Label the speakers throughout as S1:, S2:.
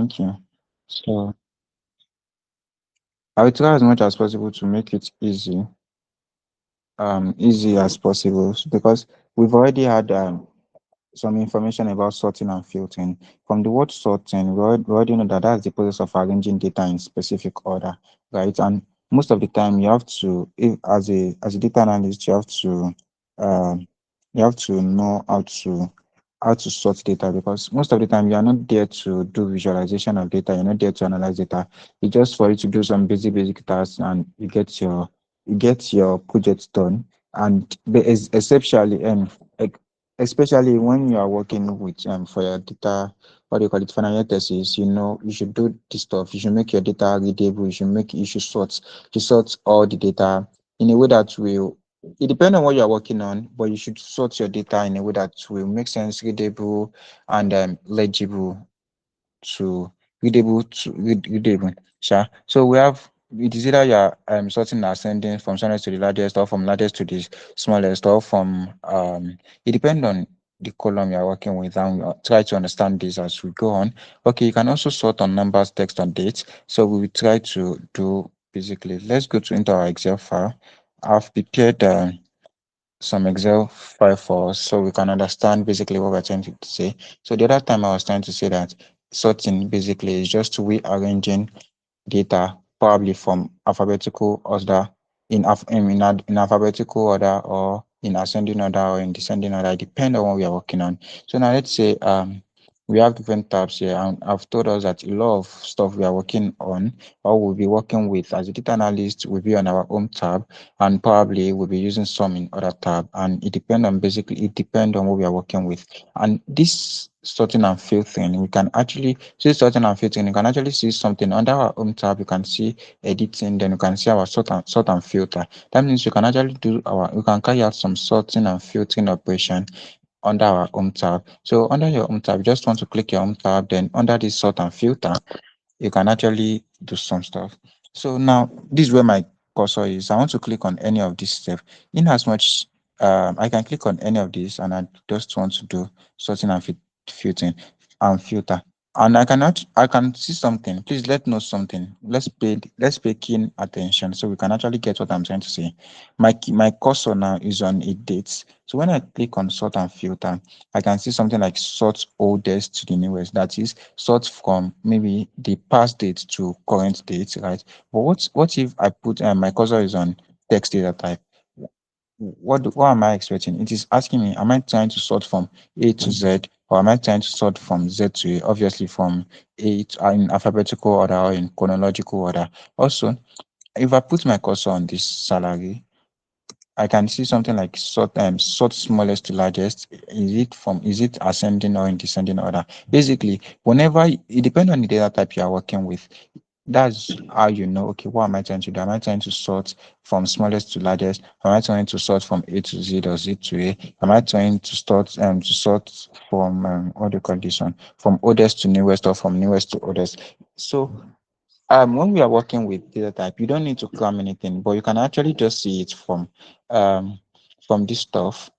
S1: Thank you. So I will try as much as possible to make it easy as possible because we've already had some information about sorting and filtering. From the word sorting, we already know that that's the process of arranging data in specific order, right? And most of the time, you have to, if, as a data analyst, um, you have to know how to sort data because most of the time you are not there to do visualization of data. You're not there to analyze data. It's just for you to do some basic tasks and you get your project done. And especially especially when you are working with for your data, what do you call it, final year thesis, you know, you should do this stuff. You should make your data readable. You should sort all the data in a way that will, it depends on what you are working on, but you should sort your data in a way that will make sense, readable, and legible to readable. Sure. So we have, it is either you are sorting and ascending from smallest to the largest, or from largest to the smallest, or from it depends on the column you are working with, and we try to understand this as we go on. Okay, you can also sort on numbers, text, and dates. So we will try to do basically. Let's go to into our Excel file. I've prepared some Excel file for us so we can understand basically what we're trying to say. So the other time I was trying to say that sorting basically is just rearranging data probably from alphabetical order in alphabetical order or in ascending order or in descending order, depending on what we are working on. So now let's say we have different tabs here, and I've told us that a lot of stuff we are working on or we'll be working with as a data analyst will be on our home tab, and probably we'll be using some in other tab, and it depends on what we are working with. And this sorting and filtering, we can actually see sorting and filtering. You can actually see something under our home tab. You can see editing, then you can see our sort and filter. That means you can actually we can carry out some sorting and filtering operation under our home tab. So under your home tab, you just want to click your home tab, then under this sort and filter, you can actually do some stuff. So now this is where my cursor is. I want to click on any of these steps. In as much I can click on any of these and I just want to do sorting and filtering and filter. And I can see something. Please know something. Let's pay keen attention so we can actually get what I'm trying to say. My cursor now is on a date. So when I click on sort and filter, I can see something like sort oldest to the newest. That is sort from maybe the past date to current date, right? But what if I put my cursor is on text data type? What am I expecting? It is asking me, am I trying to sort from A to Z, or am I trying to sort from Z to A? Obviously, from A to, in alphabetical order or in chronological order. Also, if I put my cursor on this salary, I can see something like sort smallest to largest. Is it ascending or in descending order? Basically, whenever it depends on the data type you are working with, that's how you know, okay, what am I trying to do? Am I trying to sort from smallest to largest? Am I trying to sort from A to Z or Z to A? Am I trying to sort from what do you call this one? From oldest to newest, or from newest to oldest? So when we are working with data type, you don't need to cram anything, but you can actually just see it um from this stuff.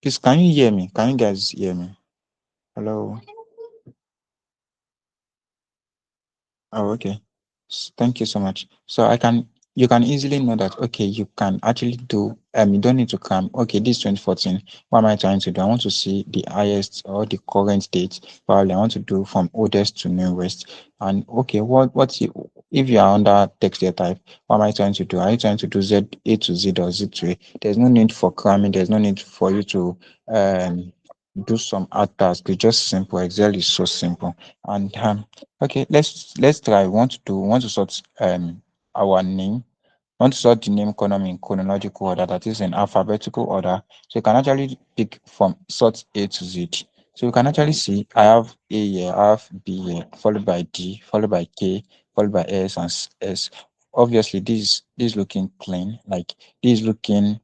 S1: Please, can you hear me? Can you guys hear me? Hello. Oh, okay. Thank you so much. So you can easily know that, okay, you can actually do, you don't need to come, okay, this 2014, what am I trying to do? I want to see the highest or the current date. Probably I want to do from oldest to newest. And okay, if you are under text data type, what am I trying to do? Are you trying to do Z A to Z or Z to A? There's no need for cramming. There's no need for you to do some hard tasks. It's just simple. Excel is so simple. And okay, let's try. We want to sort our name. We want to sort the name column in chronological order, that is in alphabetical order. So you can actually pick from sort A to Z. So you can actually see I have A here, I have B here, followed by D, followed by K, followed by S and S. Obviously, this is looking clean, like this is looking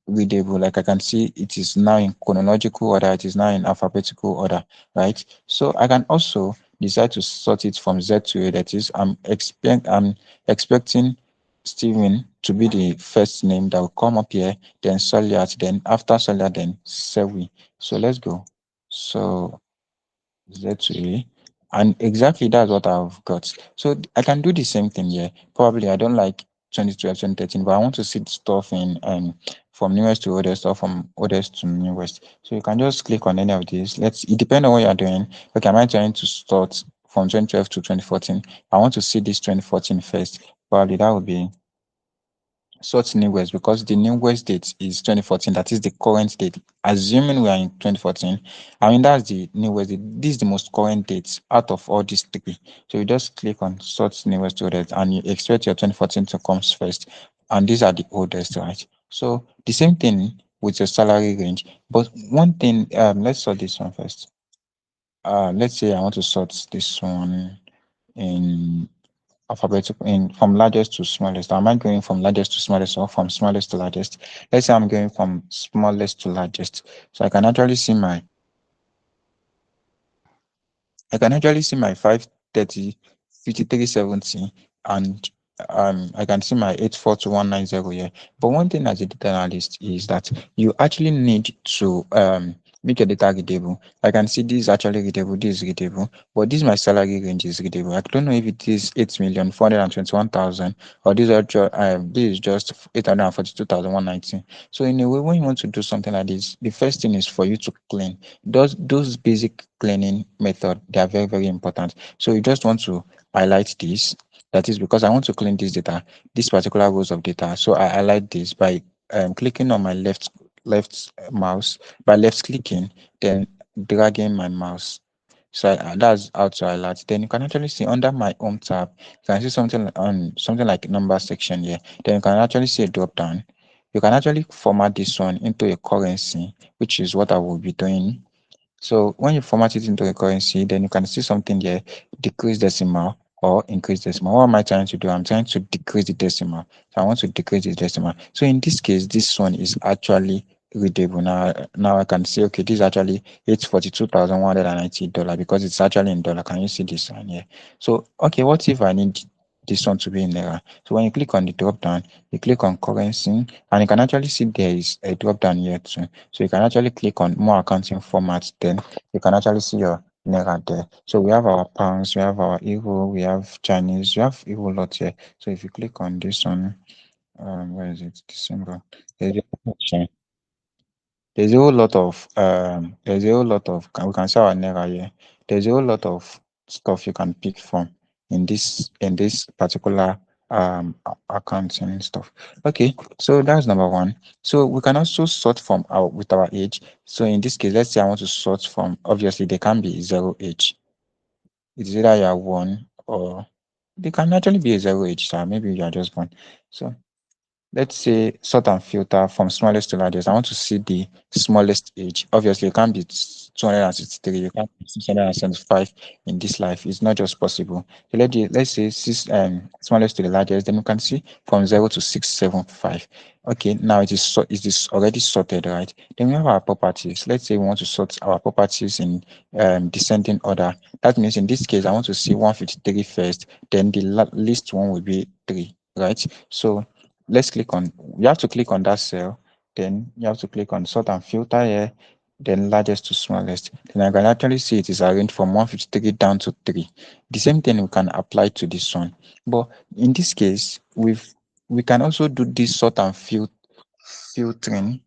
S1: readable. Like I can see it is now in chronological order, it is now in alphabetical order, right? So I can also decide to sort it from Z to A. That is, I'm expecting Stephen to be the first name that will come up here, then Soliat, then after Soliat, then Sewi. So let's go. So Z to A. And exactly that's what I've got. So I can do the same thing here. Probably I don't like 2012, 2013, but I want to see the stuff in from newest to oldest or from oldest to newest. So you can just click on any of these. It depends on what you're doing. Okay, am I trying to start from 2012 to 2014? I want to see this 2014 first. Probably that would be such newest because the newest date is 2014. That is the current date. Assuming we are in 2014, I mean that's the newest date. This is the most current date out of all these three. So you just click on such newest to oldest and you expect your 2014 to come first. And these are the oldest, right? So the same thing with your salary range. But one thing, let's sort this one first. Let's say I want to sort this one in alphabetical in from largest to smallest. Am I going from largest to smallest or from smallest to largest? Let's say I'm going from smallest to largest. So I can actually see my 530, 5370, and I can see my 842190 here. But one thing as a data analyst is that you actually need to make your data readable. I can see this is actually readable, this is readable, but this my salary range is readable. I don't know if it is 8,421,000 or this is just 842,119. So in a way, when you want to do something like this, the first thing is for you to clean those basic cleaning method. They are very, very important. So you just want to highlight this. That is because I want to clean this data, this particular rows of data. So I highlight this by clicking on my left mouse, by left clicking, then dragging my mouse. So that's how to highlight. Then you can actually see under my home tab, you can see something like number section here. Then you can actually see a drop down. You can actually format this one into a currency, which is what I will be doing. So when you format it into a currency, then you can see something here, decrease decimal or increase decimal. What am I trying to do? I'm trying to decrease the decimal. So I want to decrease the decimal. So in this case, this one is actually readable. Now I can say, okay, this is actually $842,190 because it's actually in dollar. Can you see this one here? So, okay, what if I need this one to be in naira? So when you click on the drop down, you click on currency, and you can actually see there is a drop down here too. So you can actually click on more accounting formats, then you can actually see your naira there. So we have our pounds, we have our euro, we have Chinese, we have a whole lot here. So if you click on this one, where is it? December. There's a there's a whole lot of we can say our naira here. There's a whole lot of stuff you can pick from in this particular accounting stuff. Okay, so that's number one. So we can also sort from our with our age. So in this case, let's say I want to sort from, obviously they can be zero age. It's either you are one or they can actually be a zero age, so maybe you are just born. So let's say sort and filter from smallest to largest. I want to see the smallest age. Obviously, it can't be 263, you can't be 675 in this life. It's not just possible. So let's say smallest to the largest, then you can see from 0 to 675. Okay, now it is already sorted, right? Then we have our properties. Let's say we want to sort our properties in descending order. That means in this case, I want to see 153 first, then the least one will be 3, right? So let's click on, you have to click on that cell, then you have to click on sort and filter here, then largest to smallest. Then I can actually see it is arranged from 153 down to 3. The same thing we can apply to this one. But in this case, we can also do this sort and filtering.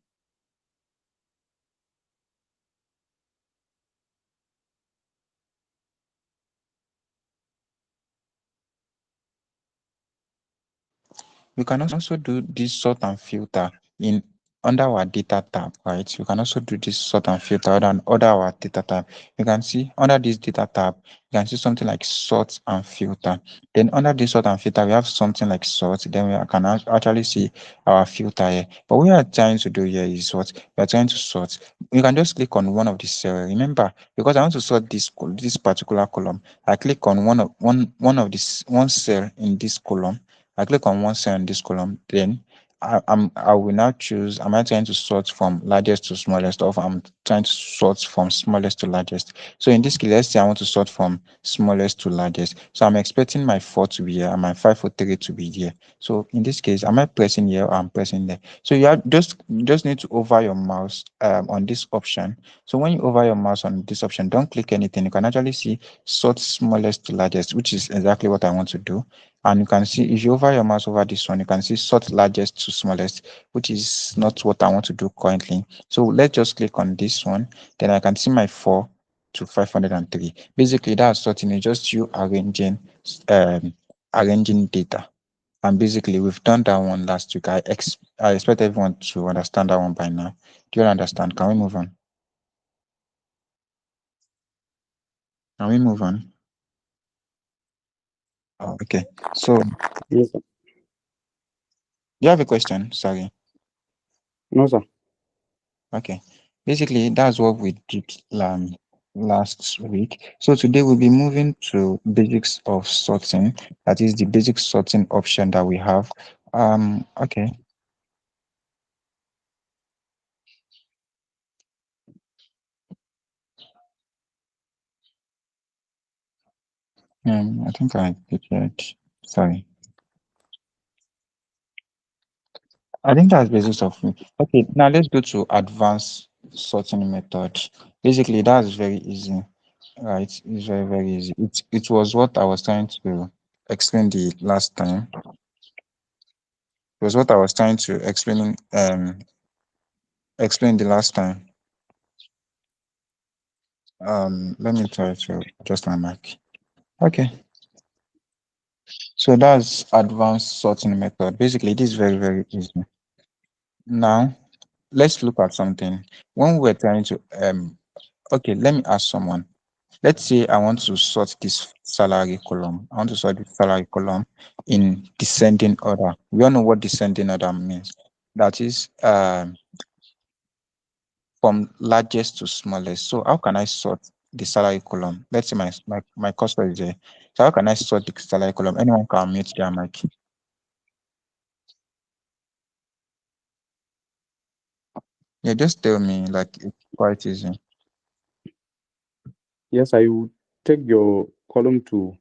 S1: We can also do this sort and filter in under our data tab, right? You can also do this sort and filter under our data tab. You can see under this data tab, you can see something like sort and filter. Then under this sort and filter, we have something like sort. Then we can actually see our filter here. But what we are trying to do here is what we are trying to sort. You can just click on one of these cells. Remember, because I want to sort this particular column, I click on one of this one cell in this column. I click on one cell in this column, then I will now choose, am I trying to sort from largest to smallest, or I'm trying to sort from smallest to largest? So in this case, let's say I want to sort from smallest to largest. So I'm expecting my 4 to be here and my 543 to be here. So in this case, am I pressing here or I'm pressing there? So you have just need to hover your mouse on this option. So when you hover your mouse on this option, don't click anything. You can actually see sort smallest to largest, which is exactly what I want to do. And you can see, if you hover your mouse over this one, you can see sort largest to smallest, which is not what I want to do currently. So let's just click on this one. Then I can see my 4 to 503. Basically, that's sorting is just you um arranging data. And basically, we've done that one last week. I expect everyone to understand that one by now. Do you understand? Can we move on? Can we move on? Oh, okay. So, do
S2: Yes, sir.
S1: you have a question? Sorry.
S2: No, sir.
S1: Okay. Basically, that's what we did last week. So today we'll be moving to basics of sorting. That is the basic sorting option that we have. Okay. I think I prepared. Sorry. I think that's basics of me. Okay, now let's go to advanced sorting method. Basically, that's very easy. Right. It's very, very easy. It was what I was trying to explain the last time. It was what I was trying to explain the last time. Let me try to adjust my mic. Okay, so that's advanced sorting method. Basically, it is very, very easy. Now, let's look at something. When we're trying to okay, let me ask someone. Let's say I want to sort this salary column. I want to sort this salary column in descending order. We all know what descending order means. That is from largest to smallest. So how can I sort the salary column? Let's say my cursor is there. So how can I sort the salary column? Anyone can mute their mic. Yeah, just tell me, like, it's quite easy.
S2: Yes, I will take your column to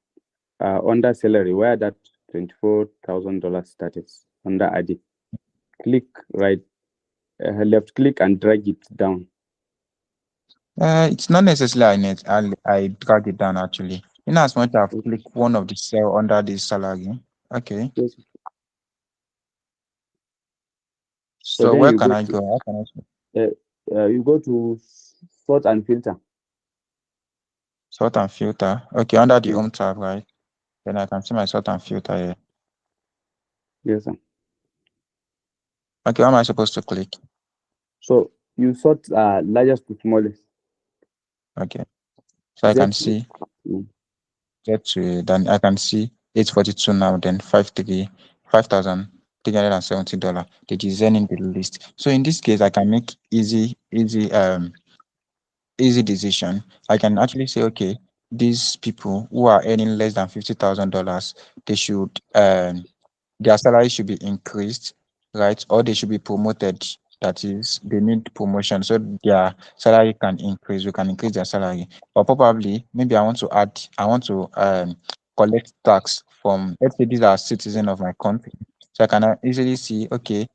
S2: under salary where that $24,000 status under ID. Click right, left click and drag it down.
S1: It's not necessarily I drag it down actually. In as much I've
S2: Okay.
S1: clicked one of the cell under the salary. Okay.
S2: Yes. So
S1: So
S2: then
S1: where
S2: you
S1: can
S2: go
S1: I
S2: to
S1: go? How can I
S2: you go to sort and filter.
S1: sort and filter? Okay, under the
S2: Yes,
S1: home tab, right? Then I can see my sort and filter here.
S2: yes, sir.
S1: Okay, what am I supposed to click?
S2: So you sort largest to smallest.
S1: Okay. So I
S2: Z.
S1: can see
S2: Mm.
S1: get to then I can see 842 now, then 5,370 dollars. That is in the list. So in this case, I can make easy decision. I can actually say, okay, these people who are earning less than $50,000, they should their salary should be increased, right? Or they should be promoted. That is, they need promotion so their salary can increase. We can increase their salary. Or probably, maybe I want to collect tax from, let's say these are citizens of my country. So I can easily see, okay,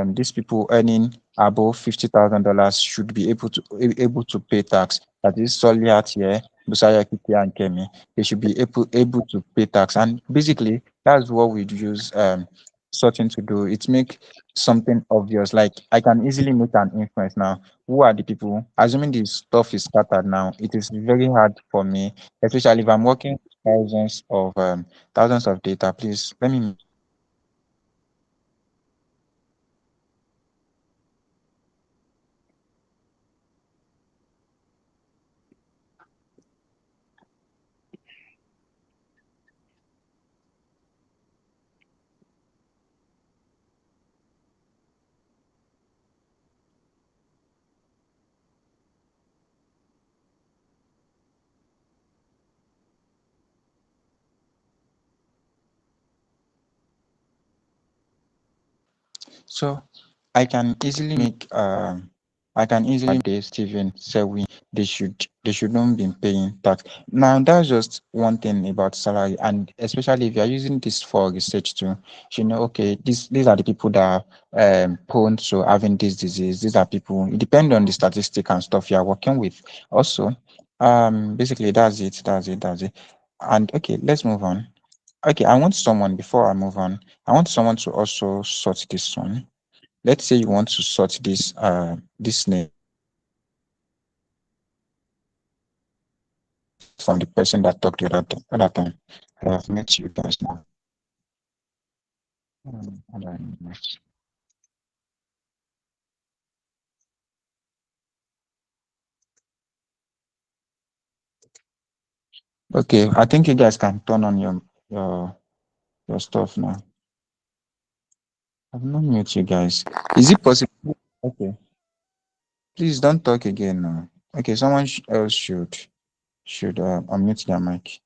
S1: these people earning above $50,000 should be able to pay tax. That is Soliat here, Busaya Kiki and Kemi. They should be able to pay tax. And basically, that's what we use sorting to do. It make something obvious. Like I can easily make an inference now. Who are the people? Assuming this stuff is scattered now, it is very hard for me, especially if I'm working with thousands of data. Please let me. So I can easily make they Stephen Selwyn they shouldn't be paying tax. Now that's just one thing about salary, and especially if you're using this for research too, you should know okay, these are the people that are prone to having this disease. These are people, it depends on the statistic and stuff you are working with. Also, basically that's it. And okay, let's move on. Okay, I want someone before I move on, I want someone to also sort this one. Let's say you want to sort this name from the person that talked the other time. I have met you guys now. How do I know? Okay, I think you guys can turn on your stuff now. I've not mute you guys. Is it possible? Okay, please don't talk again now. Okay, someone else should unmute their mic.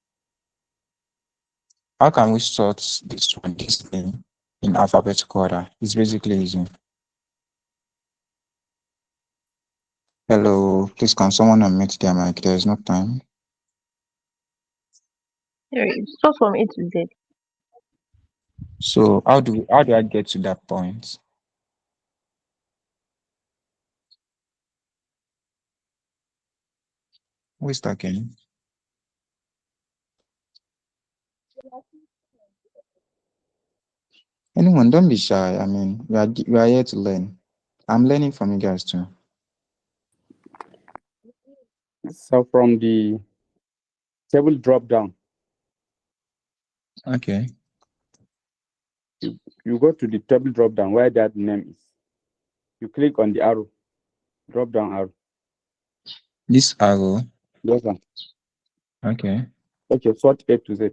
S1: How can we sort this thing in alphabetical order? It's basically easy. Hello, please can someone unmute their mic? There is no time.
S3: Start from A to Z.
S1: So how do I get to that point? Who is talking? Anyone, don't be shy. I mean, we are here to learn. I'm learning from you guys too.
S2: So from the table drop down,
S1: Okay.
S2: you go to the table drop down where that name is. You click on the arrow, drop down arrow.
S1: This arrow.
S2: Yes, sir.
S1: Okay.
S2: Okay, sort A to Z.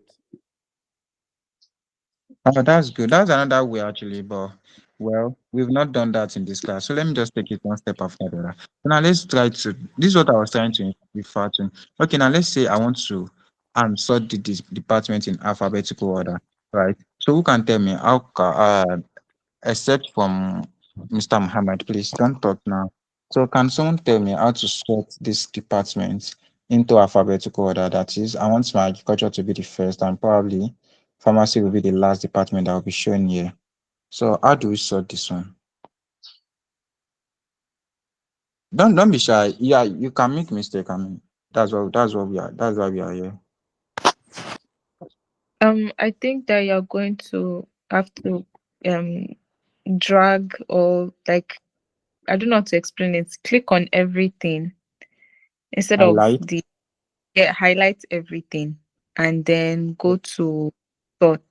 S1: Oh, that's good. That's another way actually, but well, we've not done that in this class. So let me just take it one step after the other. So now let's try to. This is what I was trying to refer to. Okay, now let's say I want to sort this department in alphabetical order, right? So who can tell me except from Mr. Muhammad, please don't talk now. So can someone tell me how to sort this department into alphabetical order? That is, I want my agriculture to be the first and probably pharmacy will be the last department that will be shown here. So how do we sort this one? Don't be shy. Yeah, you can make mistake. I mean, that's what we are. That's why we are here.
S3: I think that you're going to have to um drag, or like, I don't know how to explain it. Click on everything instead of
S1: Highlight
S3: the, yeah, highlight everything and then go to sort.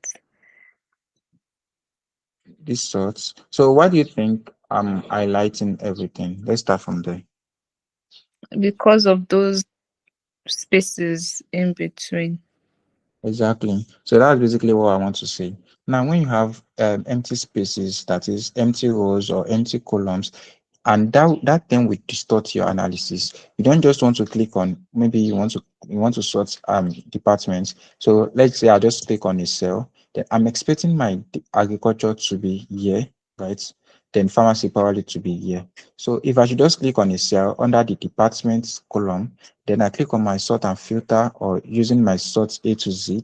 S1: this sorts. So why do you think I'm highlighting everything? Let's start from there.
S3: Because of those spaces in between.
S1: Exactly. So that's basically what I want to say. Now, when you have empty spaces, that is empty rows or empty columns, and that thing will distort your analysis. You don't just want to click on, maybe you want to sort departments. So let's say I just click on a cell. Then I'm expecting my agriculture to be here, right? Then pharmacy probably to be here. So if I should just click on a cell under the departments column, then I click on my sort and filter or using my sort A to Z,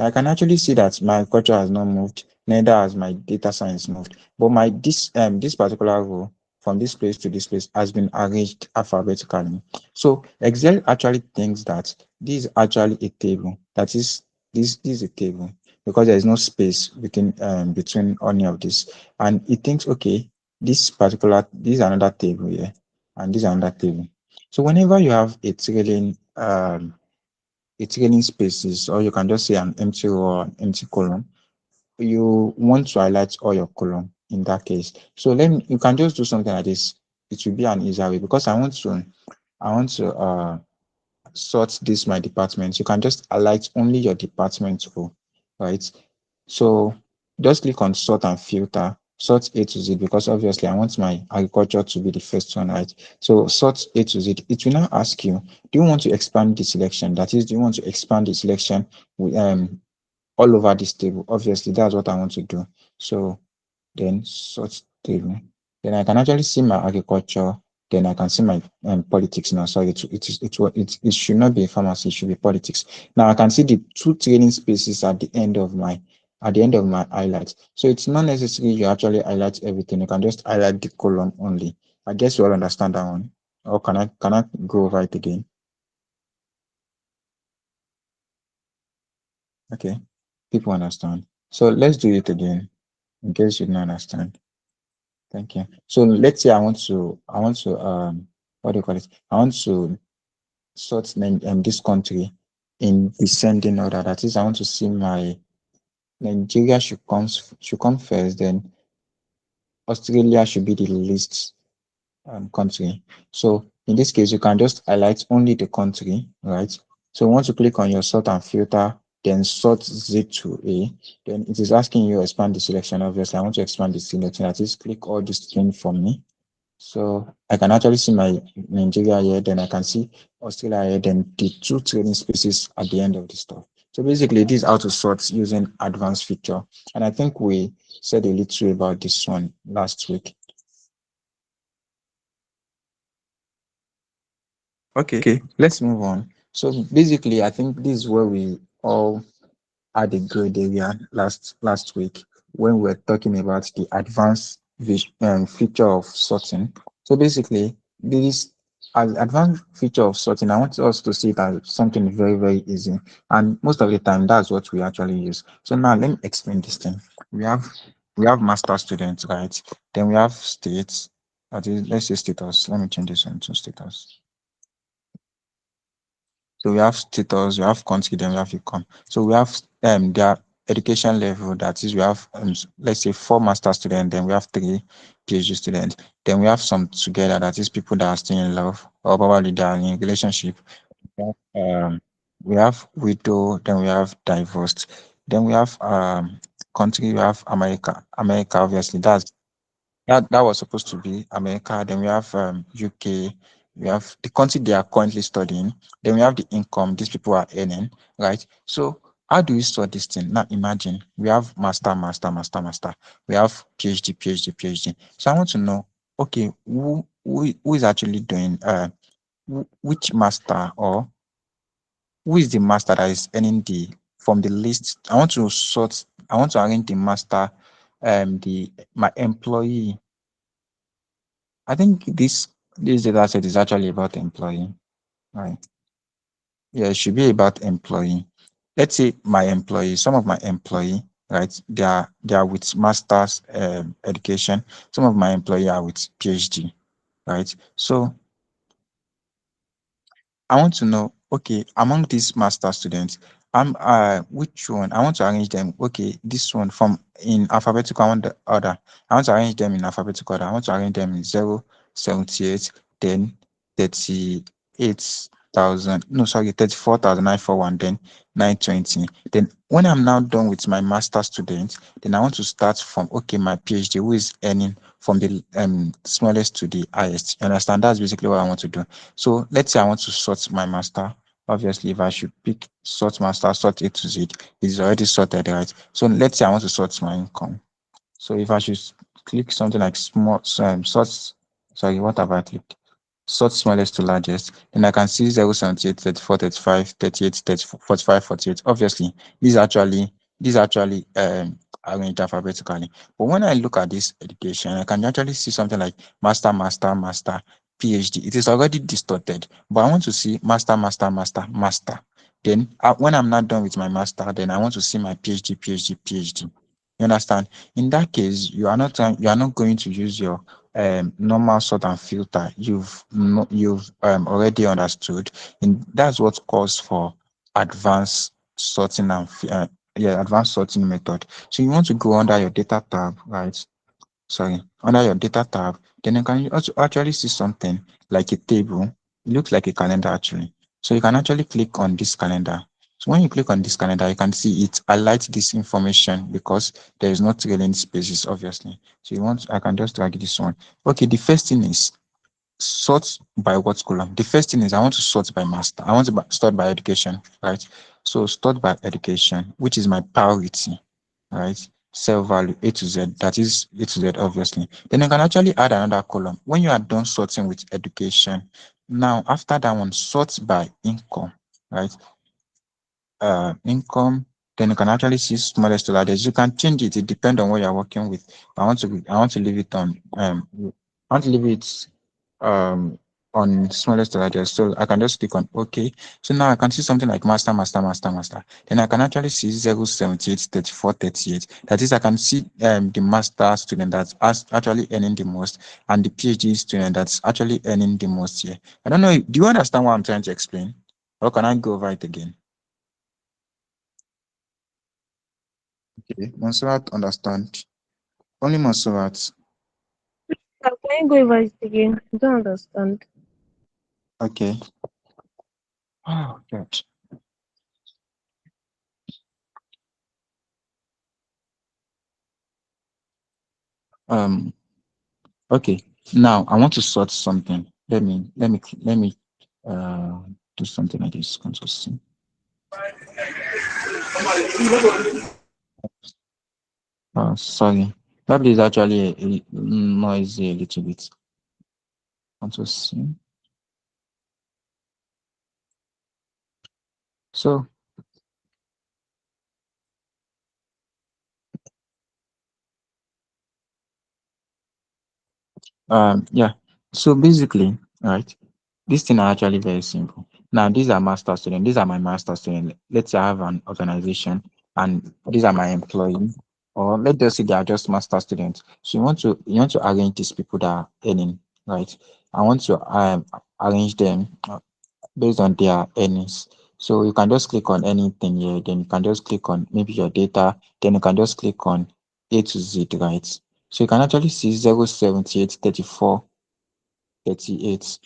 S1: I can actually see that my agriculture has not moved, neither has my data science moved. But my this particular row from this place to this place has been arranged alphabetically. So Excel actually thinks that this is actually a table. That is, this is a table because there is no space between any of this, and it thinks okay, this is another table here, and this is another table. So whenever you have a trailing spaces, or you can just say an empty row or an empty column, you want to highlight all your column in that case. So you can just do something like this. It will be an easier way because I want to sort this my department. You can just highlight only your department row, right? So just click on sort and filter, sort A to Z, because obviously I want my agriculture to be the first one, right? So sort A to Z. It will now ask you, do you want to expand the selection? That is, do you want to expand the selection with, all over this table? Obviously, that's what I want to do. So then sort through. Then I can actually see my agriculture. Then I can see my politics now. Sorry, it should not be pharmacy. It should be politics. Now I can see the two training spaces at the end of my highlights. So it's not necessary you actually highlight everything. You can just highlight the column only. I guess you all understand that one. Or can I go over it again? Okay, people understand. So let's do it again in case you don't understand. Thank you. So let's say I want to what do you call it? I want to sort this country in descending order. That is, I want to see my Nigeria should come first, then Australia should be the least country. So in this case, you can just highlight only the country, right? So once you click on your sort and filter, then sort Z to A, then it is asking you to expand the selection. Obviously, I want to expand the selection. That is, click all this thing for me. So I can actually see my Nigeria here, then I can see Australia here, then the two training spaces at the end of the stuff. So basically, this is how to sort using advanced feature. And I think we said a little about this one last week. Okay, let's move on. So basically, I think this is where we all had a good area last week when we were talking about the advanced feature of sorting. So basically, this advanced feature of sorting, I want us to see it as something very, very easy. And most of the time, that's what we actually use. So now let me explain this thing. We have master students, right? Then we have states. That is, let's say status. Let me change this one to status. So we have status, we have country, then we have income. So we have their education level. That is, we have let's say 4 master students, then we have 3 PhD students. Then we have some together. That is people that are still in love or probably they are in a relationship. We have widow, then we have divorced, then we have country. We have America. America, obviously, that was supposed to be America. Then we have UK. We have the country they are currently studying. Then we have the income these people are earning, right? So how do we sort this thing? Now imagine we have master, master, master, master. We have PhD, PhD, PhD. So I want to know, okay, who is actually doing which master, or who is the master that is earning the from the list? I want to sort. I want to arrange the master, the my employee. I think this data set is actually about employee, right? Yeah, it should be about employee. Let's say my employee, some of my employee, right? They are with masters education. Some of my employee are with PhD, right? So I want to know, okay, among these master students, which one I want to arrange them. Okay, this one from in alphabetical, I want the order. I want to arrange them in alphabetical order. I want to arrange them in 078, then 38,000. No, sorry, 34,941, then 920. Then when I'm now done with my master student, then I want to start from okay, my PhD, who is earning from the smallest to the highest. You understand? That's basically what I want to do. So let's say I want to sort my master. Obviously, if I should pick sort master, sort A to Z, it is already sorted, right? So let's say I want to sort my income. So if I should click something like small, sort, sorry, what have I clicked? Sort smallest to largest, then I can see 078, 34, 35, 38, 34, 45, 48. Obviously, these actually arranged alphabetically. But when I look at this education, I can actually see something like master, master, master, PhD. It is already distorted, but I want to see master, master, master, master. Then when I'm not done with my master, then I want to see my PhD, PhD, PhD. You understand? In that case, you are not going to use your normal sort and filter. You've already understood, and that's what calls for advanced sorting and advanced sorting method. So you want to go under your data tab, right? Sorry, under your data tab, then you can also actually see something like a table. It looks like a calendar actually. So you can actually click on this calendar. So when you click on this calendar, you can see it highlights this information because there is not really any spaces, obviously. So I can just drag this one. Okay, the first thing is sort by what column? The first thing is I want to sort by master. I want to sort by education, right? So sort by education, which is my priority, right? cell value A to Z, that is A to Z, obviously. Then you can actually add another column. When you are done sorting with education, now after that one, sort by income, right? Income, then you can actually see smallest to largest. You can change it. It depends on what you're working with. I want to leave it on I want to leave it on smallest to largest. So I can just click on OK. So now I can see something like master, master, master, master. Then I can actually see 078, 34, 38. That is, I can see the master student that's actually earning the most and the PhD student that's actually earning the most here. I don't know. Do you understand what I'm trying to explain? Or can I go over it again? Okay, Monserrat understand. Only Monserrat.
S4: Can you go over it again? I don't understand.
S1: Okay. Oh, God. Okay. Now I want to sort something. Let me do something like this. Control C. Sorry. That is actually a noisy a little bit. Control C. So yeah. So basically, right, this thing are actually very simple. Now these are master students. These are my master students. Let's say I have an organization and these are my employees. Or let's just say they are just master students. So you want to arrange these people that are earning, right? I want to arrange them based on their earnings. So you can just click on anything here, then you can just click on maybe your data, then you can just click on A to Z, right? So you can actually see 078, 34, 38.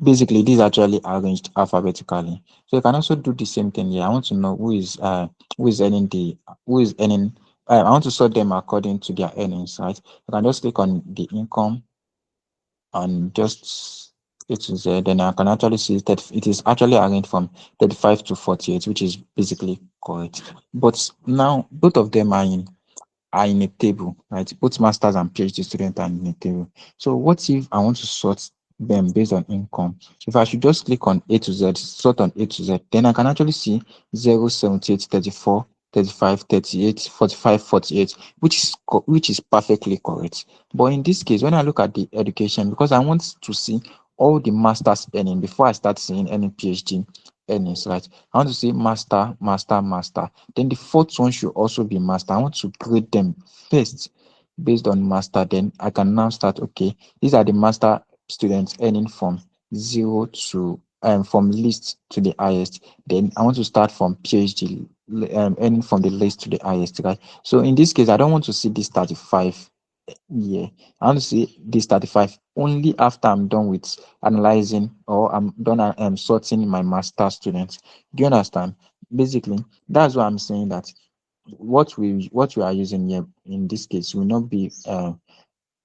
S1: Basically, these are actually arranged alphabetically. So you can also do the same thing here. I want to know who is earning I want to sort them according to their earnings, right? You can just click on the income and just it is then I can actually see that it is actually arranged from 35 to 48, which is basically correct. But now both of them are in a table, right? Both masters and PhD students are in a table. So what if I want to sort them based on income? If I should just click on A to Z, sort on A to Z, then I can actually see 0, 78, 34, 35, 38, 45, 48, which is perfectly correct. But in this case, when I look at the education, because I want to see all the masters earning before I start seeing any PhD earnings, right? I want to see master, master, master. Then the fourth one should also be master. I want to grade them first based on master. Then I can now start, okay, these are the master students earning from zero to from least to the highest. Then I want to start from PhD earning from the least to the highest, right? So in this case, I don't want to see this 35. Yeah, I want to see this 35 only after I'm done with analyzing or I'm done sorting my master students. Do you understand? Basically, that's why I'm saying that what we are using here in this case will not be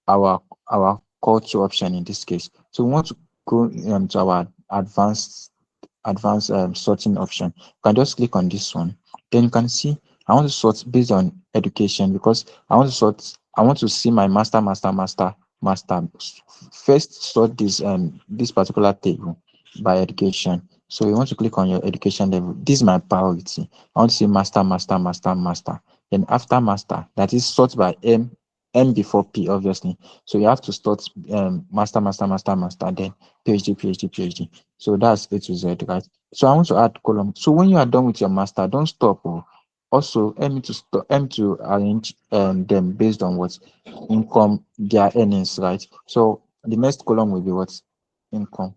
S1: our call to option in this case. So we want to go to our advanced sorting option. You can just click on this one. Then you can see I want to sort based on education because I want to see my master, master, master, master. First sort this particular table by education. So you want to click on your education level. This is my priority. I want to see master, master, master, master. Then after master, that is sort by M before P, obviously. So you have to start master, master, master, master, then PhD, PhD, PhD. So that's A to Z, right? So I want to add column. So when you are done with your master, don't stop. Oh. Also, aim to arrange them based on what income their earnings, right? So the next column will be what income.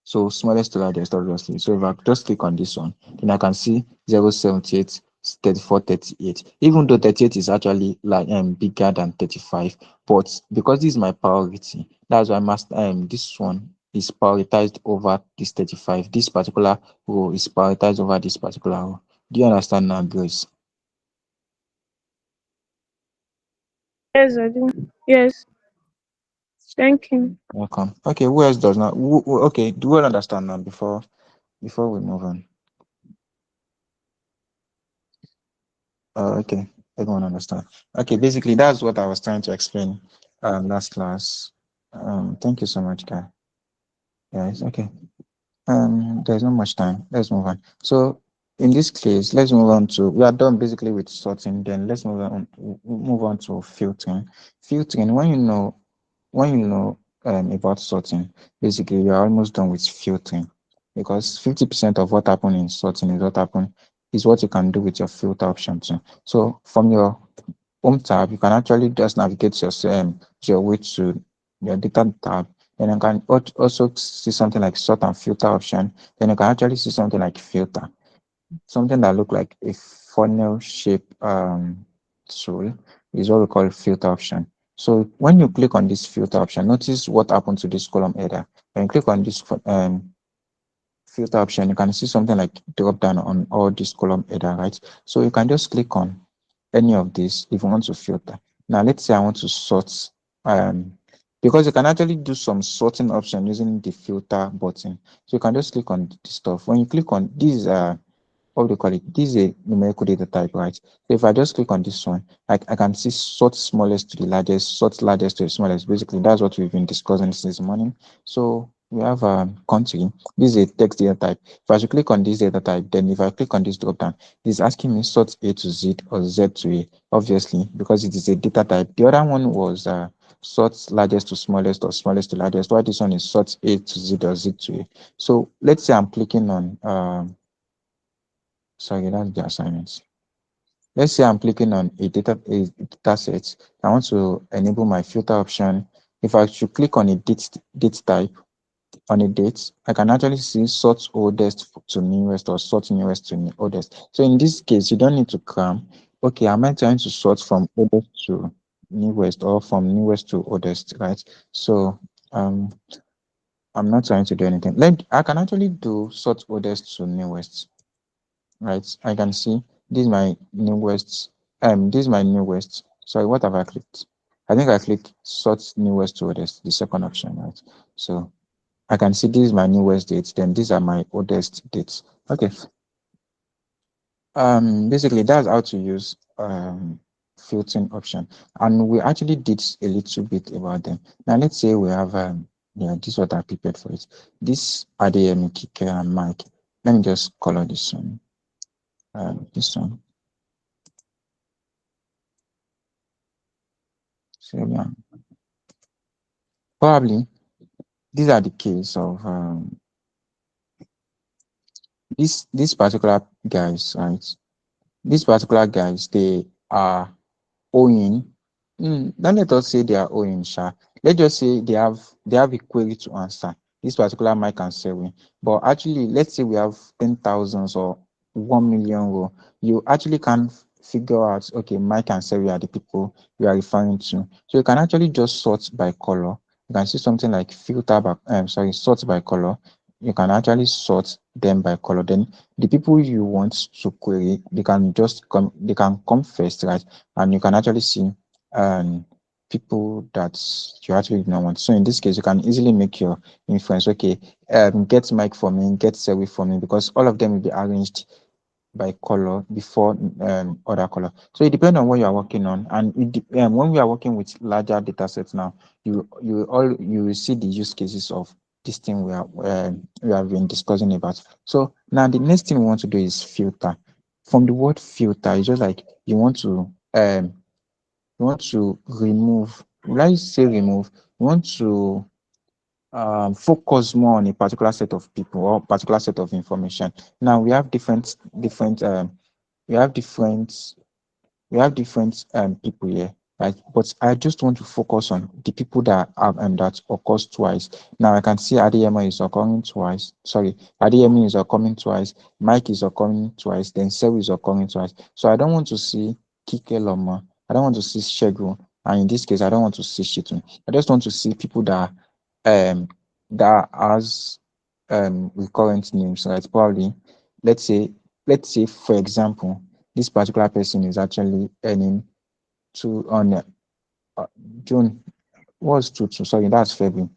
S1: So smallest to largest, obviously. So if I just click on this one, then I can see 078, 34, 38. Even though 38 is actually like bigger than 35, but because this is my priority, that's why I must this one is prioritized over this 35. This particular row is prioritized over this particular row. Do you understand now, Grace?
S4: Yes, I do. Yes. Thank you.
S1: Welcome. Okay, who else does not? Okay, do we understand now before we move on? Okay. everyone understand. Okay, basically that's what I was trying to explain last class. Thank you so much, guy. Yes, okay. There's not much time. Let's move on. So in this case, let's move on to, we are done basically with sorting. Then let's move on to filtering. Filtering, when you know about sorting, basically you are almost done with filtering, because 50% of what happened in sorting is what you can do with your filter option too. So from your home tab, you can actually just navigate your way to your data tab. Then you can also see something like sort and filter option. Then you can actually see something like filter, something that look like a funnel shape tool is what we call filter option. So when you click on this filter option, notice what happened to this column header. When you click on this filter option, you can see something like drop down on all this column header, right? So you can just click on any of these if you want to filter. Now let's say I want to sort, because you can actually do some sorting option using the filter button. So you can just click on this stuff. When you click on these, what do you call it? This is a numerical data type, right? So if I just click on this one, I can see sort smallest to the largest, sort largest to the smallest. Basically, that's what we've been discussing since morning. So we have country. This is a text data type. If I should click on this data type, then if I click on this drop down, it's asking me sort A to Z or Z to A, obviously, because it is a data type. The other one was sort largest to smallest or smallest to largest, while this one is sort A to Z or Z to A. So let's say I'm clicking on sorry, that's the assignments. Let's say I'm clicking on a data set. I want to enable my filter option. If I should click on a date type, on a date, I can actually see sort oldest to newest or sort newest to oldest. So in this case, you don't need to cram. Okay, am I trying to sort from oldest to newest or from newest to oldest, right? So I'm not trying to do anything. I can actually do sort oldest to newest, right? I can see this is my newest. This is my newest. Sorry, what have I clicked? I think I clicked sort newest to oldest, the second option, right? So I can see this is my newest dates, then these are my oldest dates. Okay. Basically that's how to use filtering option. And we actually did a little bit about them. Now let's say we have yeah, this is what I prepared for it. This ADM, Kike and Mike. Let me just color this one. This one. So yeah. Probably these are the case of these particular guys, right? These particular guys, they are owing. Don't let us say they are owing, Sha. Let's just say they have a query to answer. This particular Mike and Selwyn. But actually, let's say we have 10,000 or 1 million row. You actually can figure out, okay, Mike and Selwyn are the people we are referring to. So you can actually just sort by color. You can see something like filter by sort by color. You can actually sort them by color. Then the people you want to query, they can come first, right? And you can actually see people that you actually do not want. So in this case, you can easily make your inference. Okay, get Mike for me, get Selwyn for me, because all of them will be arranged by color before other color. So it depends on what you are working on. And when we are working with larger data sets now, you will see the use cases of this thing we have been discussing about. So now the next thing we want to do is filter. From the word filter, it's just like you want to remove. When I say remove, you want to focus more on a particular set of people or particular set of information. Now we have different we have different people here, right? But I just want to focus on the people that have that occurs twice. Now I can see Adeyemo is occurring twice. Sorry, Adeyemo is occurring twice. Mike is occurring twice. Then Sel is occurring twice. So I don't want to see Kike Loma. I don't want to see Shegu. And in this case, I don't want to see Shitun. I just want to see people that has recurrent names, right? Probably, let's say for example, this particular person is actually earning on June, what's 2 sorry, that's February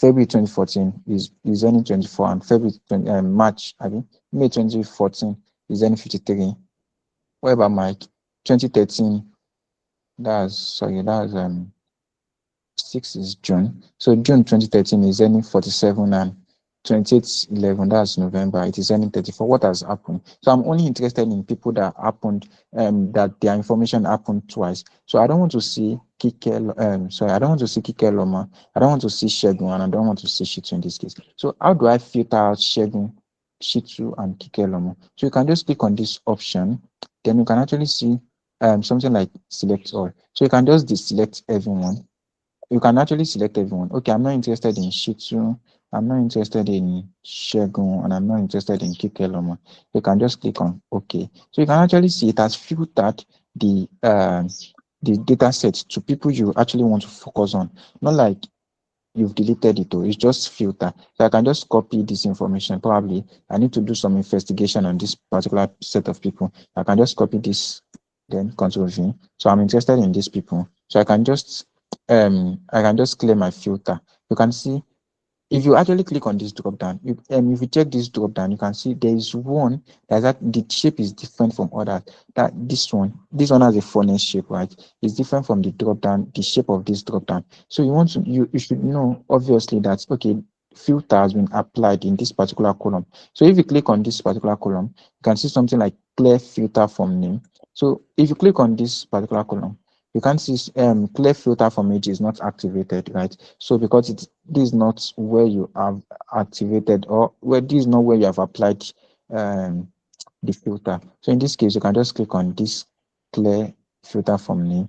S1: 2014 is earning 24, and February March, I mean May 2014 is earning 53. What about Mike? 2013 That's 6 is June. So June 2013 is earning 47 and 28/11, that's November, it is earning 34. What has happened? So I'm only interested in people that happened, that their information happened twice. So I don't want to see I don't want to see Kike Loma, I don't want to see Shegun, and I don't want to see Shitu in this case. So how do I filter out Shegun, Shitu, and Kike Loma? So you can just click on this option, then you can actually see something like select all. So you can just deselect everyone. You can actually select everyone. Okay, I'm not interested in Shitu, I'm not interested in Shegun, and I'm not interested in Kikeloma. You can just click on OK. So you can actually see it has filtered the data set to people you actually want to focus on. Not like you've deleted it, or it's just filter. So I can just copy this information. Probably I need to do some investigation on this particular set of people. I can just copy this, then Control V. So I'm interested in these people. So I can just clear my filter. You can see if you actually click on this drop down, if you check this drop down, you can see there is one that the shape is different from others. That this one has a funnel shape, right? It's different from the drop down, the shape of this drop down. So you should know obviously that okay, filter has been applied in this particular column. So if you click on this particular column, you can see something like clear filter from name. So if you click on this particular column, you can see clear filter from age is not activated, right? So because this is not where you have activated, or where this is not where you have applied the filter. So in this case, you can just click on this clear filter from name,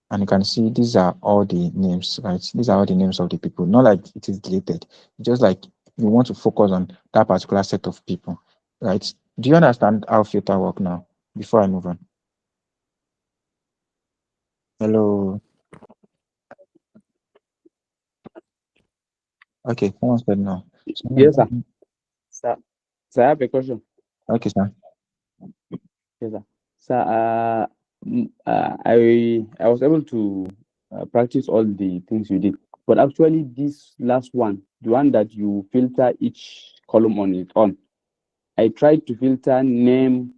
S1: and you can see these are all the names, right? These are all the names of the people. Not like it is deleted, just like you want to focus on that particular set of people, right? Do you understand how filter work now? Before I move on. Hello. Okay, someone said no. So,
S2: Yes, sir. Sir, sir, I have a question.
S1: okay, sir.
S2: Yes, sir. Sir, I was able to practice all the things you did, but actually this last one, the one that you filter each column on its own, I tried to filter name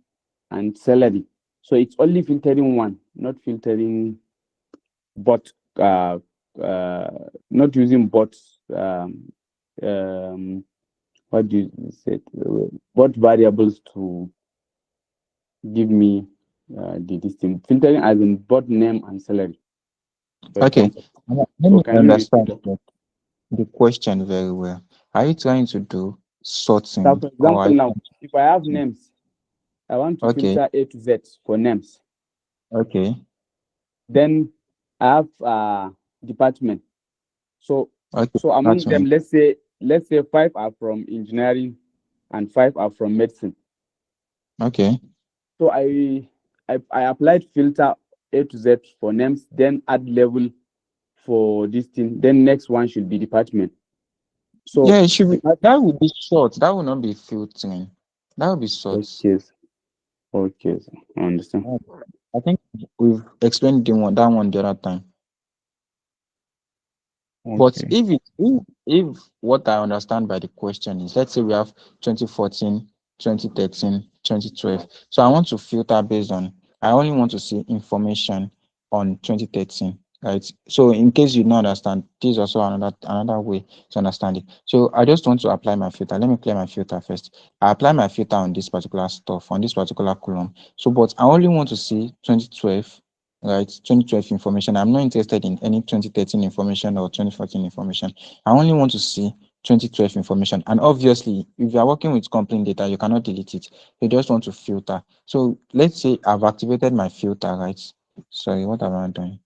S2: and salary, so it's only filtering one, not filtering bot, not using bots. What do you say? Bot variables to give me the distinct filtering as in both name and salary.
S1: Okay, let
S2: So
S1: me
S2: can you repeat
S1: understand
S2: that?
S1: the question very well. Are you trying to do
S2: So
S1: sorting,
S2: for
S1: or
S2: example,
S1: are
S2: now
S1: you
S2: if I have names, I want to
S1: okay?
S2: filter A to Z for names.
S1: Okay,
S2: Then I have department. So
S1: okay,
S2: among
S1: that's
S2: them,
S1: one.
S2: let's say 5 are from engineering and 5 are from medicine.
S1: Okay,
S2: So I applied filter A to Z for names, then add level for this thing. Then next one should be department.
S1: yeah,
S2: So
S1: it should be.
S2: depart-
S1: That would be short. That would not be filtering. That would be short.
S2: okay, sir. Okay, sir. I understand.
S1: I think we've explained that one the other time. But
S2: Okay.
S1: if what I understand by the question is, let's say we have 2014, 2013, 2012. So I want to filter based on, I only want to see information on 2013, right? So in case you don't understand, this is also another way to understand it. So I just want to apply my filter. Let me clear my filter first. I apply my filter on this particular stuff, on this particular column. So, but I only want to see 2012, right? 2012 information. I'm not interested in any 2013 information or 2014 information. I only want to see 2012 information. And obviously, if you are working with complaint data, you cannot delete it. You just want to filter. So let's say I've activated my filter, right? Sorry, what am I doing?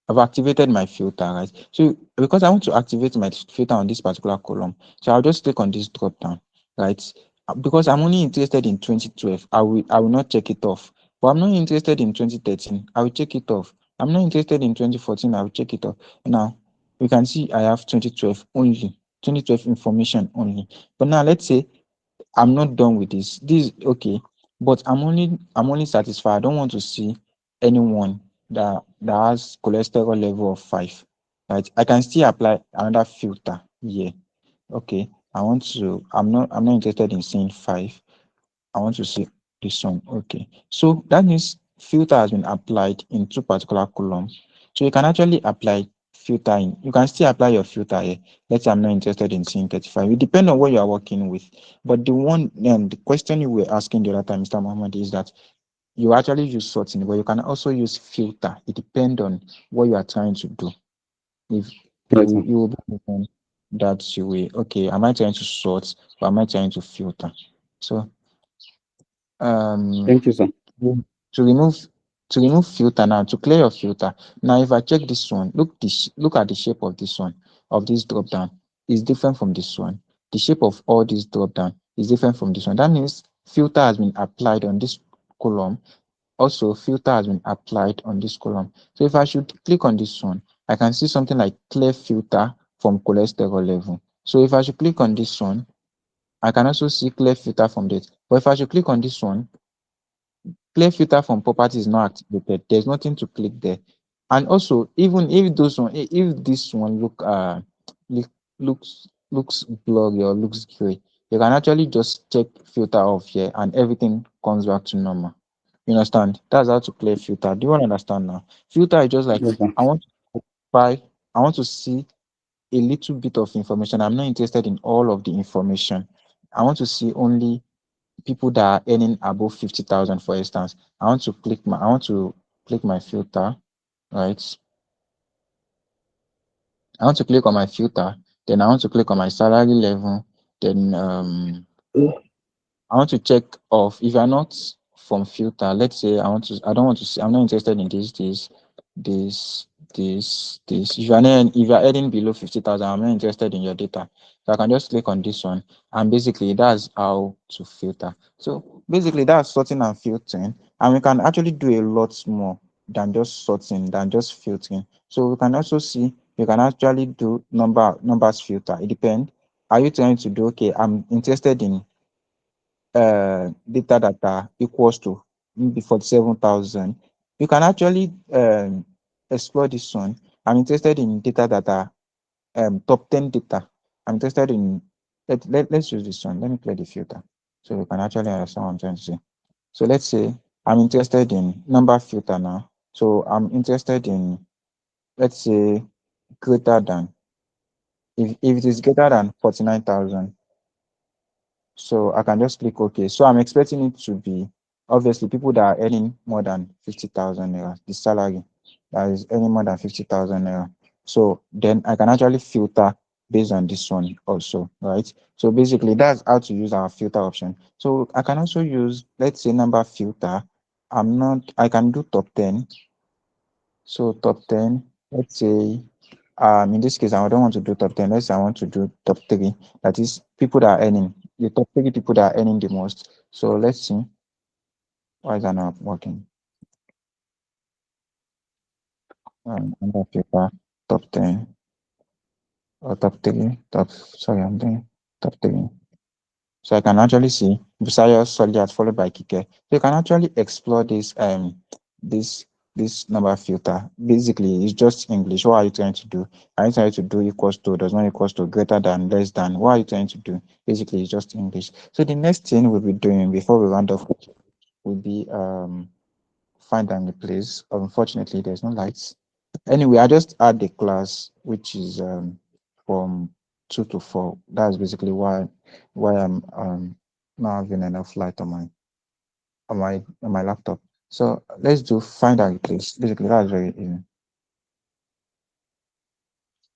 S1: I've activated my filter, right? So because I want to activate my filter on this particular column, so I'll just click on this drop down, right? Because I'm only interested in 2012, I will not check it off. But I'm not interested in 2013, I will check it off. I'm not interested in 2014, I will check it off. Now you can see I have 2012 only, 2012 information only. But now let's say I'm not done with this. This is okay, but I'm only satisfied. I don't want to see anyone that has cholesterol level of 5. Right? I can still apply another filter here. Okay. I'm not interested in seeing 5. I want to see this one. Okay. So that means filter has been applied in two particular columns. So you can actually apply filter in. You can still apply your filter here. Let's say I'm not interested in seeing 35. It depends on what you are working with. But the question you were asking the other time, Mr. Mohammed, is that you actually use sorting, but you can also use filter. It depends on what you are trying to do. If
S2: Yes, sir.
S1: you will be moving that you will, okay, am I trying to sort or am I trying to filter? So
S2: Thank you, sir.
S1: to remove filter now, to clear your filter. Now if I check this one, look at the shape of this one, of this drop down is different from this one. The shape of all these drop down is different from this one. That means filter has been applied on this column. Also, filter has been applied on this column. So if I should click on this one, I can see something like clear filter from cholesterol level. So if I should click on this one, I can also see clear filter from this. But if I should click on this one, clear filter from property is not activated. There's nothing to click there. And also, even if those one, if this one looks blurry or looks gray, you can actually just check filter off here and everything comes back to normal. You understand? That's how to clear filter. Do you want to understand now? Filter is just like
S2: Yes, sir.
S1: I want to buy, I want to see a little bit of information. I'm not interested in all of the information. I want to see only people that are earning above 50,000, for instance. I want to click my filter, right? I want to click on my filter, then I want to click on my salary level, then I want to check off if you're not from filter. Let's say I don't want to see, I'm not interested in this, this. If you're earning below 50,000, I'm not interested in your data. So I can just click on this one, and basically that's how to filter. So basically that's sorting and filtering, and we can actually do a lot more than just sorting, than just filtering. So we can also see you can actually do numbers filter. It depends. Are you trying to do, okay, I'm interested in data that are equals to maybe 47,000, you can actually explore this one. I'm interested in data that are top 10 data. I'm interested in, let's use this one. Let me play the filter so you can actually understand what I'm trying to say. So let's say I'm interested in number filter now. So I'm interested in, let's say, greater than, if it is greater than 49,000, so I can just click OK. So I'm expecting it to be obviously people that are earning more than 50,000 naira, the salary that is earning more than 50,000 naira. So then I can actually filter based on this one also, right? So basically that's how to use our filter option. So I can also use, let's say, number filter. I can do top 10. So top 10, let's say, in this case, I don't want to do top 10. Let's say I want to do top 3. That is people that are earning, the top 3 people that are earning the most. So let's see. Why is that not working? Number paper, top 10, or top 3, sorry, I'm doing top 3. So I can actually see Busayo Soliat followed by Kike. So you can actually explore this this number filter. Basically, it's just English. What are you trying to do? Are you trying to do equals to, does not equals to, greater than, less than? What are you trying to do? Basically, it's just English. So the next thing we'll be doing before we round off will be find and replace. Unfortunately, there's no lights. Anyway, I just add the class which is from 2 to 4. That's basically why I'm not having enough light on my laptop. So let's do find and replace. Basically, that's very easy.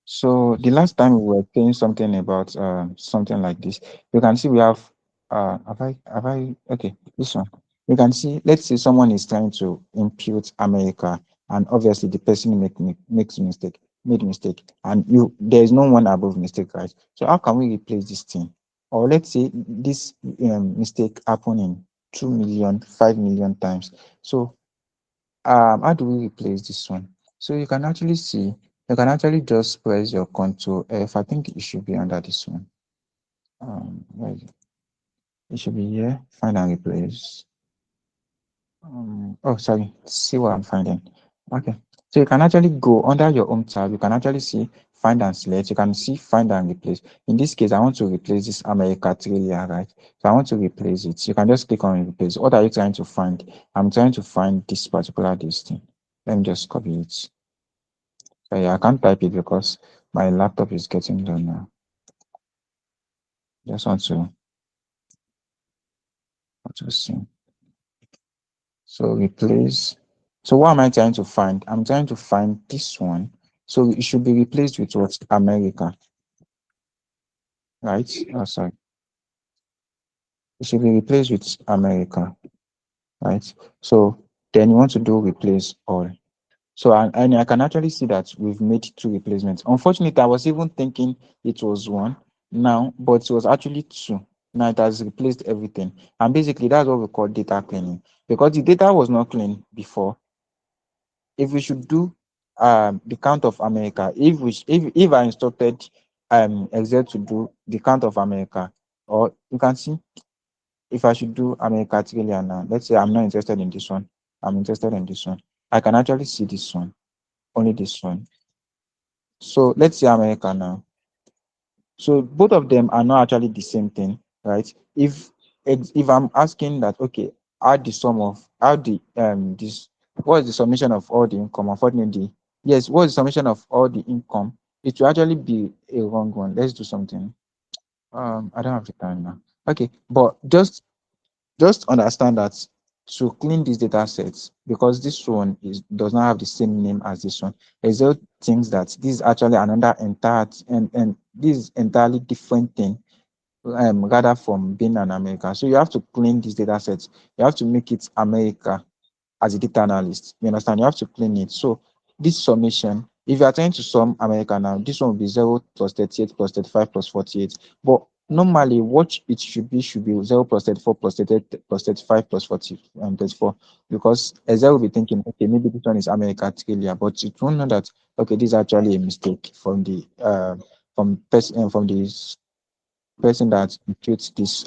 S1: So the last time we were saying something about something like this, you can see we have okay, this one. You can see, let's say someone is trying to impute America, and obviously the person made mistake, and there is no one above mistake, right? So how can we replace this thing? Or let's say this mistake happened in 2 million, 5 million times. So how do we replace this one? So you can actually see, you can actually just press your Control F. I think it should be under this one. Where is it? It should be here. Find and replace. Oh, sorry. See what I'm finding. Okay. So you can actually go under your home tab. You can actually see find and select. You can see find and replace. In this case, I want to replace this America Trillia, right? So I want to replace it. You can just click on replace. What are you trying to find? I'm trying to find this particular thing. Let me just copy it. So yeah, I can't type it because my laptop is getting low now. Just want to see. So replace. So what am I trying to find? I'm trying to find this one. So it should be replaced with what? America. Right? Oh, sorry. It should be replaced with America. Right? So then you want to do replace all. So and I can actually see that we've made 2 replacements. Unfortunately, I was even thinking it was 1 now, but it was actually 2. Now it has replaced everything. And basically that's what we call data cleaning. Because the data was not clean before. If we should do the count of America, if I instructed Excel to do the count of America, or you can see if I should do America trillion now, let's say I'm not interested in this one, I'm interested in this one. I can actually see this one, only this one. So let's see America now. So both of them are not actually the same thing, right? If I'm asking that, okay, add the sum of add the this what is the summation of all the income? Unfortunately, yes, what is the summation of all the income? It will actually be a wrong one. Let's do something. I don't have the time now. Okay, but just understand that to clean these data sets, because this one does not have the same name as this one, Excel thinks that this is actually another entire and this is entirely different thing, rather from being an American. So you have to clean these data sets. You have to make it America as a data analyst. You understand? You have to clean it. So this summation, if you are trying to sum America now, this one will be 0 plus 38 plus 35 plus 48. But normally, what it should be 0 plus 34 plus 38 plus 35 plus 40 and 34. Because Excel will be thinking, okay, maybe this one is America trillion, but it won't know that, okay, this is actually a mistake from the from the that imputes this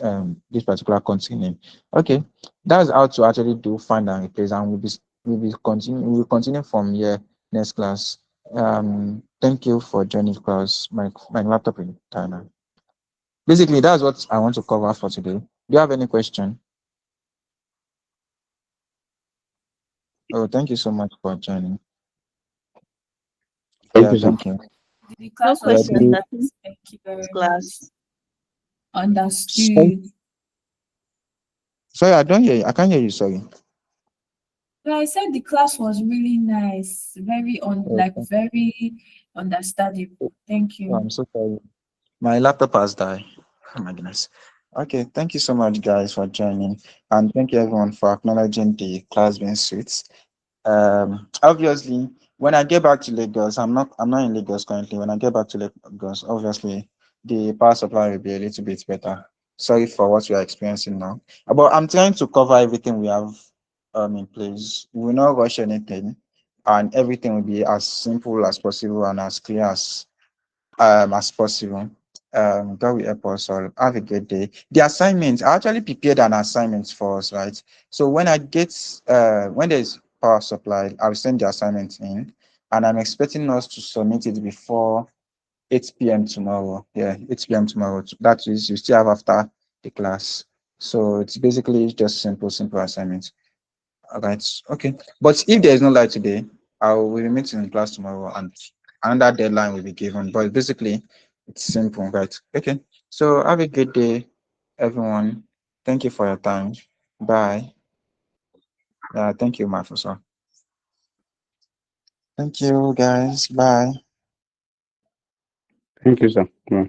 S1: particular country name. Okay, that's how to actually do find and replace, and we'll continue from here next class. Thank you for joining class. My laptop is timer. Basically, that's what I want to cover for today. Do you have any question? Oh, thank you so much for joining.
S2: Thank you, sir.
S1: Thank you.
S5: The
S4: No
S5: class was
S4: question.
S5: really
S1: Ready?
S5: nice. Thank you very
S4: Class.
S5: much. Understood.
S1: Sorry, I don't hear you. I can't hear you. Sorry.
S5: No, I said the class was really nice. Very
S1: Okay.
S5: very understandable. Thank
S1: Oh,
S5: you.
S1: I'm so sorry. My laptop has died. Oh my goodness. Okay, thank you so much, guys, for joining, and thank you everyone for acknowledging the class being sweet. Obviously, when I get back to Lagos, I'm not in Lagos currently. When I get back to Lagos, obviously the power supply will be a little bit better. Sorry for what we are experiencing now, but I'm trying to cover everything we have in place. We will not rush anything, and everything will be as simple as possible and as clear as possible. God will help us all. Have a great day. The assignments, I actually prepared an assignment for us, right? So when I get when there's power supply, I'll send the assignment in, and I'm expecting us to submit it before 8 p.m. tomorrow. Yeah, 8 p.m. tomorrow. That is, you still have after the class. So it's basically just simple assignments. All right. Okay. But if there is no light today, I will meet in class tomorrow, and another deadline will be given. But basically, it's simple, right? Okay. So have a good day, everyone. Thank you for your time. Bye. Thank you, my professor. Thank you, guys. Bye.
S2: Thank you, sir. Yeah.